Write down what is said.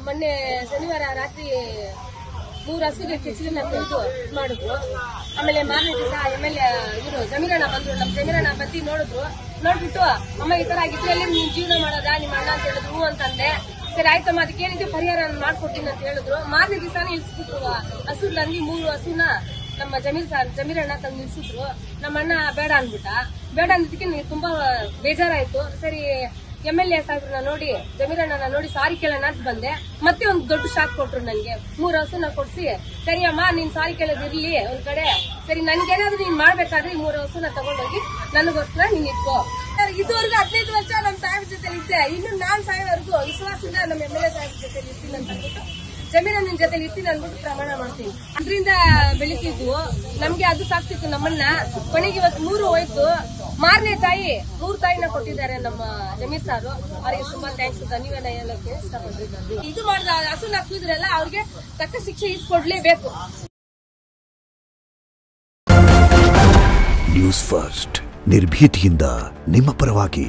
ಮೊನ್ನೆ ಶನಿವಾರ ರಾತ್ರಿ 3 ಹಸುಗೆ ಕಿಚ್ಚಲನ್ನ ತೆಗೆದು ಮಾಡಿದ್ರು. ಆಮೇಲೆ ಮಾರನೇ ದಿವಸ MLA ಇವರು ಜಮೀರಣ್ಣ ಬಂದ್ರು. ನಮ್ ಜಮೀರಣ್ಣ ಬಂದು ನೋಡಿದ್ರು. ನೋಡ್ಬಿಟ್ಟು ಅಮ್ಮ ಈ ತರ ಆಗಿದ್ರಲ್ಲಿ ನೀನ್ ಜೀವನ ಮಾಡೋದಾ ನಿಮ್ಮ ಅಣ್ಣ ಅಂತ ಹೇಳಿದ್ರು ಅಂತಂದೆ. ಸರಿ ಆಯ್ತಮ್ಮ ಅದಕ್ಕೆ ಏನಿದೆ ಪರಿಹಾರ ಮಾಡ್ಕೊಡ್ತೀನಿ ಅಂತ ಹೇಳಿದ್ರು. ಮಾರನೇ ದಿವಸನೇ ಇಳಿಸ್ಬಿಟ್ರು ಹಸುಗಳಲ್ಲಿ 3 ಹಸುನ ನಮ್ಮ ಜಮೀರಣ್ಣ ತಂದು ನಿಲ್ಸಿದ್ರು. ನಮ್ಮ ಅಣ್ಣ ಬೇಡ ಅನ್ಬಿಟ್ಟ. ಬೇಡ ಅನ್ನೋದಕ್ಕೆ ನನಗೆ ತುಂಬಾ ಬೇಜಾರಾಯ್ತು. ಸರಿ MLA ಸಾಹೇಬ್ರನ್ನ ನೋಡಿ ಜಮೀರಣ್ಣನ ನೋಡಿ ಸಾರಿ ಕೇಳೋಣ ಅಂತ ಬಂದೆ. ಮತ್ತೆ ಒಂದು ದೊಡ್ಡ ಶಾಕ್ ಕೊಟ್ರು ನನ್ಗೆ. 3 ಹಸುನ ಕೊಡ್ಸಿ ಸರಿ ಅಮ್ಮ ನೀನ್ ಸಾರಿ ಕೇಳೋದಿರ್ಲಿ ಒಂದ್ ಕಡೆ, ಸರಿ ನನ್ಗೇನಾದ್ರು ನೀನ್ ಮಾಡ್ಬೇಕಾದ್ರೆ ಈ 3 ಹಸುನ ತಗೊಂಡೋಗಿ ನನಗೋಸ್ಕರ ನೀನ್ ಇಟ್ಕೋ. ಇದುವರೆಗೂ 15 ವರ್ಷ ನಮ್ ಸಾಹೇಬ್ರ ಜೊತೆ ಇದ್ದೆ. ಇನ್ನು ನಾನ್ ಸಾಯೋವರೆಗೂ ವಿಶ್ವಾಸದಿಂದ ನಮ್ಮ MLA ಸಾಹೇಬ್ರ ಜೊತೆ ಇರ್ತೀನಿ ಅಂತ ಅಂದ್ಬಿಟ್ಟು ಜಮೀರಣ್ಣನ ಜೊತೆ ಇರ್ತೀನಿ ಅಂದ್ಬಿಟ್ಟು ಪ್ರಮಾಣ ಮಾಡ್ತೀನಿ. ಅದರಿಂದ ಬೆಳಿತಿದ್ವು ನಮ್ಗೆ ಅದು ಸಾಕ್ತಿತ್ತು ನಮ್ಮನ್ನ. ಕೊನೆಗೆ ಇವತ್ತು 3 ಹೋಯ್ತು. ಮಾರನೇ ತಾಯಿ 3 ತಾಯಿನ ಕೊಟ್ಟಿದ್ದಾರೆ ನಮ್ಮ ಜಮೀರ್ ಸಾರು. ಅವರಿಗೆ ತುಂಬಾ ಥ್ಯಾಂಕ್ಸ್, ಧನ್ಯವಾದ ಹೇಳಕ್ಕೆ ಇಷ್ಟಪಡ್ತಿದ್ದಾರೆ. ಇದು ಮಾಡಿದ ಹಸುನ ಹಾಕಿದ್ರಲ್ಲ ಅವ್ರಿಗೆ ತಕ್ಕ ಶಿಕ್ಷೆ ಇಸ್ಕೊಡ್ಲೇಬೇಕು. ನ್ಯೂಸ್ ಫಸ್ಟ್ ನಿರ್ಭೀತಿಯಿಂದ ನಿಮ್ಮ ಪರವಾಗಿ.